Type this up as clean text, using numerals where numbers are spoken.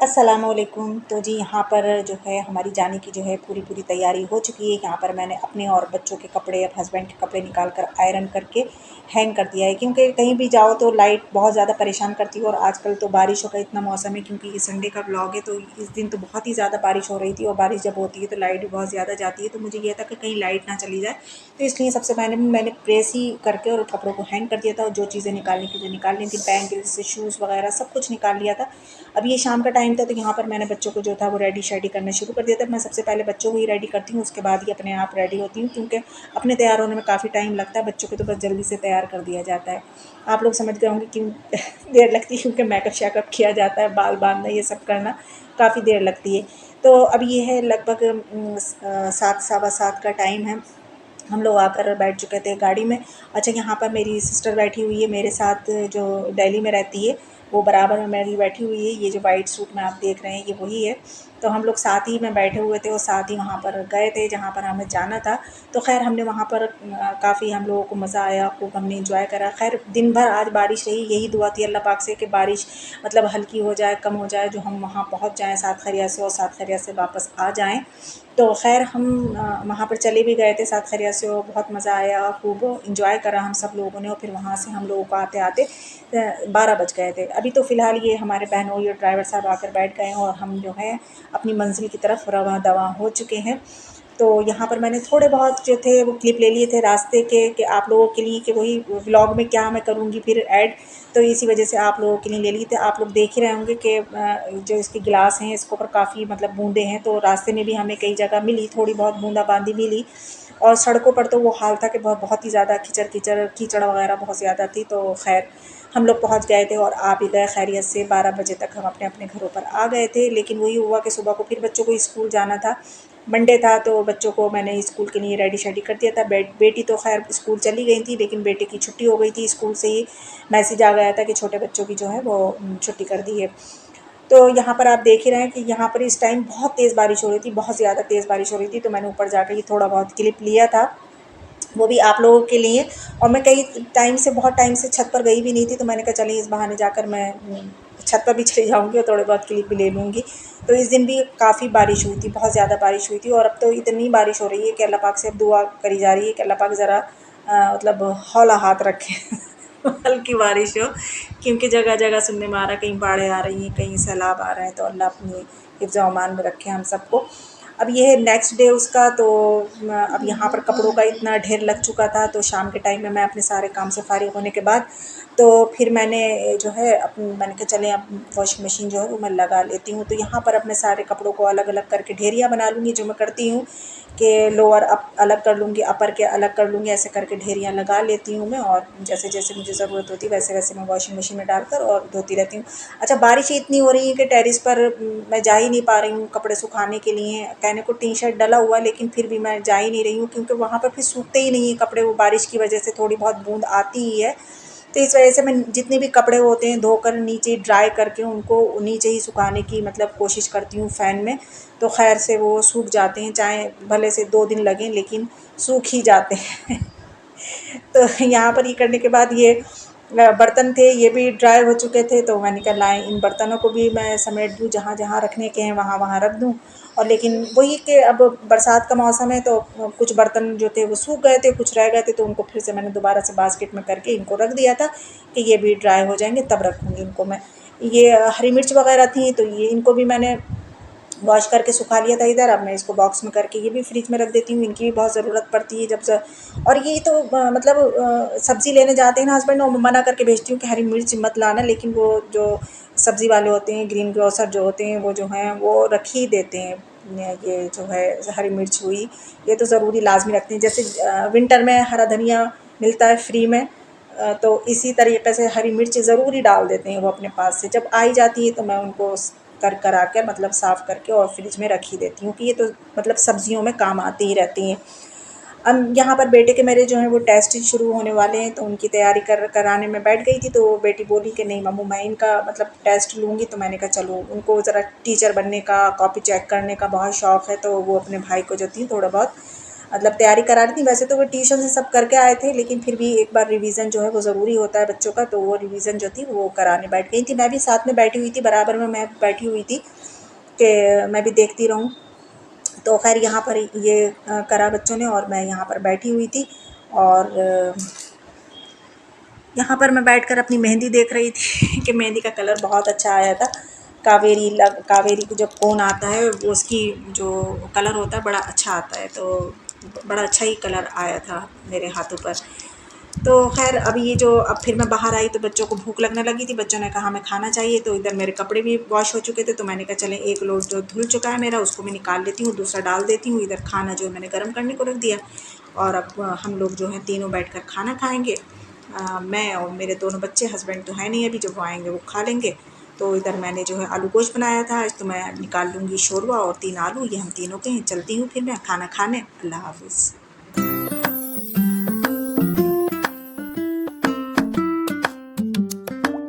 अस्सलामुअलैकुम। तो जी यहाँ पर जो है हमारी जाने की जो है पूरी तैयारी हो चुकी है। यहाँ पर मैंने अपने और बच्चों के कपड़े, हस्बैंड के कपड़े निकाल कर आयरन करके हैंग कर दिया है, क्योंकि कहीं भी जाओ तो लाइट बहुत ज़्यादा परेशान करती है। और आजकल तो बारिशों का इतना मौसम है, क्योंकि ये संडे का व्लॉग है, तो इस दिन तो बहुत ही ज़्यादा बारिश हो रही थी। और बारिश जब होती है तो लाइट भी बहुत ज़्यादा जाती है, तो मुझे ये था कि कहीं लाइट ना चली जाए। तो इसलिए सबसे पहले मैंने प्रेस ही करके और कपड़ों को हैंग कर दिया था, और जो चीज़ें निकालने की जो निकाल ली थी, बैंगल्स से शूज़ वगैरह सब कुछ निकाल लिया था। अब ये शाम का टाइम था, तो यहाँ पर मैंने बच्चों को जो था वो रेडी शेडी करना शुरू कर दिया था। मैं सबसे पहले बच्चों को ही रेडी करती हूँ, उसके बाद ही अपने आप रेडी होती हूँ, क्योंकि अपने तैयार होने में काफ़ी टाइम लगता है। बच्चों को तो बस जल्दी से तैयार कर दिया जाता है। आप लोग समझ गए होंगे क्यों देर लगती है, क्योंकि मेकअप शेकअप किया जाता है, बाल बांधना ये सब करना काफ़ी देर लगती है। तो अब ये है लगभग 7 सवा 7 का टाइम है। हम लोग आकर बैठ चुके थे गाड़ी में। अच्छा, यहाँ पर मेरी सिस्टर बैठी हुई है मेरे साथ, जो दिल्ली में रहती है, वो बराबर में मेरी बैठी हुई है। ये जो वाइट सूट में आप देख रहे हैं ये वही है। तो हम लोग साथ ही में बैठे हुए थे और साथ ही वहाँ पर गए थे जहाँ पर हमें जाना था। तो खैर हमने वहाँ पर काफ़ी हम लोगों को मज़ा आया, खूब हमने इंजॉय करा। खैर दिन भर आज बारिश रही, यही दुआ थी अल्लाह पाक से कि बारिश मतलब हल्की हो जाए, कम हो जाए, जो हम वहाँ पहुँच जाएँ सात खैरियत से और सात खैरियत से वापस आ जाएँ। तो खैर हम वहाँ पर चले भी गए थे सात खैरियत से, और बहुत मज़ा आया, खूब इंजॉय करा हम सब लोगों ने। और फिर वहाँ से हम लोगों को आते आते 12 बज गए थे। अभी तो फ़िलहाल ये हमारे बहनोई और ड्राइवर साहब आकर बैठ गए हैं, और हम जो है अपनी मंजिल की तरफ रवां दवां हो चुके हैं। तो यहाँ पर मैंने थोड़े बहुत जो थे वो क्लिप ले लिए थे रास्ते के, कि आप लोगों के लिए, कि वही व्लॉग में क्या मैं करूँगी फिर ऐड, तो इसी वजह से आप लोगों के लिए ले लिए थे। आप लोग देख ही रहे होंगे कि जो इसके गिलास हैं इसके ऊपर काफ़ी मतलब बूंदें हैं, तो रास्ते में भी हमें कई जगह मिली, थोड़ी बहुत बूंदाबांदी मिली। और सड़कों पर तो वो हाल था कि बहुत बहुत ही ज़्यादा कीचड़ वगैरह बहुत ज़्यादा थी। तो खैर हम लोग पहुँच गए थे और आ भी गए खैरियत से। 12 बजे तक हम अपने अपने घरों पर आ गए थे। लेकिन वही हुआ कि सुबह को फिर बच्चों को स्कूल जाना था, मंडे था, तो बच्चों को मैंने स्कूल के लिए रेडी शेडी कर दिया था। बेटी तो खैर स्कूल चली गई थी, लेकिन बेटे की छुट्टी हो गई थी। स्कूल से ही मैसेज आ गया था कि छोटे बच्चों की जो है वो छुट्टी कर दी है। तो यहाँ पर आप देख ही रहे हैं कि यहाँ पर इस टाइम बहुत तेज़ बारिश हो रही थी, बहुत ज़्यादा तेज़ बारिश हो रही थी। तो मैंने ऊपर जाकर ये थोड़ा बहुत क्लिप लिया था, वो भी आप लोगों के लिए। और मैं कई टाइम से बहुत टाइम से छत पर गई भी नहीं थी, तो मैंने कहा चलिए इस बहाने जाकर मैं छत पर भी चली जाऊँगी और थोड़े बहुत क्लिप भी ले लूँगी। तो इस दिन भी काफ़ी बारिश हुई थी, बहुत ज़्यादा बारिश हुई थी। और अब तो इतनी बारिश हो रही है कि अल्लाह पाक से अब दुआ करी जा रही है कि अल्लाह पाक ज़रा मतलब हौला हाथ रखे हल्की बारिश हो, क्योंकि जगह जगह सुनने में आ रहा है कहीं बाढ़ें आ रही हैं, कहीं सैलाब आ रहे हैं। तो अल्लाह अपनी हिफ्ज़ व अमान में रखे हम सबको। अब ये है नेक्स्ट डे उसका। तो अब यहाँ पर कपड़ों का इतना ढेर लग चुका था, तो शाम के टाइम में मैं अपने सारे काम से फ़ारिग होने के बाद तो फिर मैंने जो है मैंने कहा चलें अब वॉशिंग मशीन जो है वो मैं लगा लेती हूँ। तो यहाँ पर अपने सारे कपड़ों को अलग अलग करके ढेरियाँ बना लूँगी, जो मैं करती हूँ कि लोअर अप अलग कर लूँगी, अपर के अलग कर लूँगी, ऐसे करके ढेरियाँ लगा लेती हूँ मैं। और जैसे जैसे मुझे ज़रूरत होती है वैसे वैसे मैं वॉशिंग मशीन में डालकर और धोती रहती हूँ। अच्छा, बारिश ही इतनी हो रही है कि टेरेस पर मैं जा ही नहीं पा रही हूँ कपड़े सुखाने के लिए। कहने को टी शर्ट डला हुआ, लेकिन फिर भी मैं जा ही नहीं रही हूँ, क्योंकि वहाँ पर फिर सूखते ही नहीं हैं कपड़े, वो बारिश की वजह से थोड़ी बहुत बूंद आती ही है। तो इस वजह से मैं जितने भी कपड़े होते हैं धोकर नीचे ड्राई करके उनको नीचे ही सुखाने की मतलब कोशिश करती हूँ फ़ैन में। तो खैर से वो सूख जाते हैं, चाहे भले से 2 दिन लगें, लेकिन सूख ही जाते हैं। तो यहाँ पर ये करने के बाद ये बर्तन थे, ये भी ड्राई हो चुके थे। तो मैंने कहा लाएँ इन बर्तनों को भी मैं समेट दूँ, जहाँ जहाँ रखने के हैं वहाँ वहाँ रख दूँ। और लेकिन वही कि अब बरसात का मौसम है, तो कुछ बर्तन जो थे वो सूख गए थे, कुछ रह गए थे, तो उनको फिर से मैंने दोबारा से बास्केट में करके इनको रख दिया था कि ये भी ड्राई हो जाएंगे तब रखूँगी इनको मैं। ये हरी मिर्च वगैरह थी, तो ये इनको भी मैंने वॉश करके सुखा लिया था इधर। अब मैं इसको बॉक्स में करके ये भी फ्रिज में रख देती हूँ, इनकी भी बहुत ज़रूरत पड़ती है जब से। और ये तो मतलब सब्ज़ी लेने जाते हैं ना हस्बैंड, वो मना करके भेजती हूँ कि हरी मिर्च मत लाना, लेकिन वो जो सब्ज़ी वाले होते हैं, ग्रीन ग्रोसर जो होते हैं, वो जो हैं वो रख ही देते हैं। ये जो है हरी मिर्च हुई, ये तो ज़रूरी लाजमी रखते हैं। जैसे विंटर में हरा धनिया मिलता है फ्री में, तो इसी तरीके से हरी मिर्च ज़रूरी डाल देते हैं वो अपने पास से। जब आई जाती है तो मैं उनको करा कर मतलब साफ़ करके और फ्रिज में रख ही देती हूँ, कि ये तो मतलब सब्जियों में काम आती ही रहती हैं। अब यहाँ पर बेटे के मेरे जो हैं वो टेस्ट शुरू होने वाले हैं, तो उनकी तैयारी कराने में बैठ गई थी। तो बेटी बोली कि नहीं मम्मू मैं इनका मतलब टेस्ट लूँगी। तो मैंने कहा चलो, उनको ज़रा टीचर बनने का, कॉपी चेक करने का बहुत शौक़ है, तो वो अपने भाई को जो थी थोड़ा बहुत मतलब तैयारी करा रही थी। वैसे तो वो ट्यूशन से सब करके आए थे, लेकिन फिर भी एक बार रिवीजन जो है वो ज़रूरी होता है बच्चों का, तो वो रिवीजन जो थी वो कराने बैठ गई थी। मैं भी साथ में बैठी हुई थी, बराबर में मैं बैठी हुई थी कि मैं भी देखती रहूँ। तो खैर यहाँ पर ये करा बच्चों ने और मैं यहाँ पर बैठी हुई थी, और यहाँ पर मैं बैठकर अपनी मेहंदी देख रही थी कि मेहंदी का कलर बहुत अच्छा आया था। कावेरी को जब कोन आता है वो उसकी जो कलर होता है बड़ा अच्छा आता है, तो बड़ा अच्छा ही कलर आया था मेरे हाथों पर। तो खैर अब ये जो अब फिर मैं बाहर आई तो बच्चों को भूख लगने लगी थी, बच्चों ने कहा हमें खाना चाहिए, तो इधर मेरे कपड़े भी वॉश हो चुके थे, तो मैंने कहा चलें एक लोड जो धुल चुका है मेरा उसको मैं निकाल लेती हूँ, दूसरा डाल देती हूँ, इधर खाना जो मैंने गर्म करने को रख दिया। और अब हम लोग जो हैं तीनों बैठकर खाना खाएंगे। मैं और मेरे दोनों बच्चे, हस्बैंड तो है नहीं अभी, जब वो आएंगे वो खा लेंगे। तो इधर मैंने जो है आलू गोश्त बनाया था आज, तो मैं निकाल लूँगी शोरबा और 3 आलू, ये हम तीनों के हैं। चलती हूँ फिर मैं खाना खाने। अल्लाह हाफ़िज़।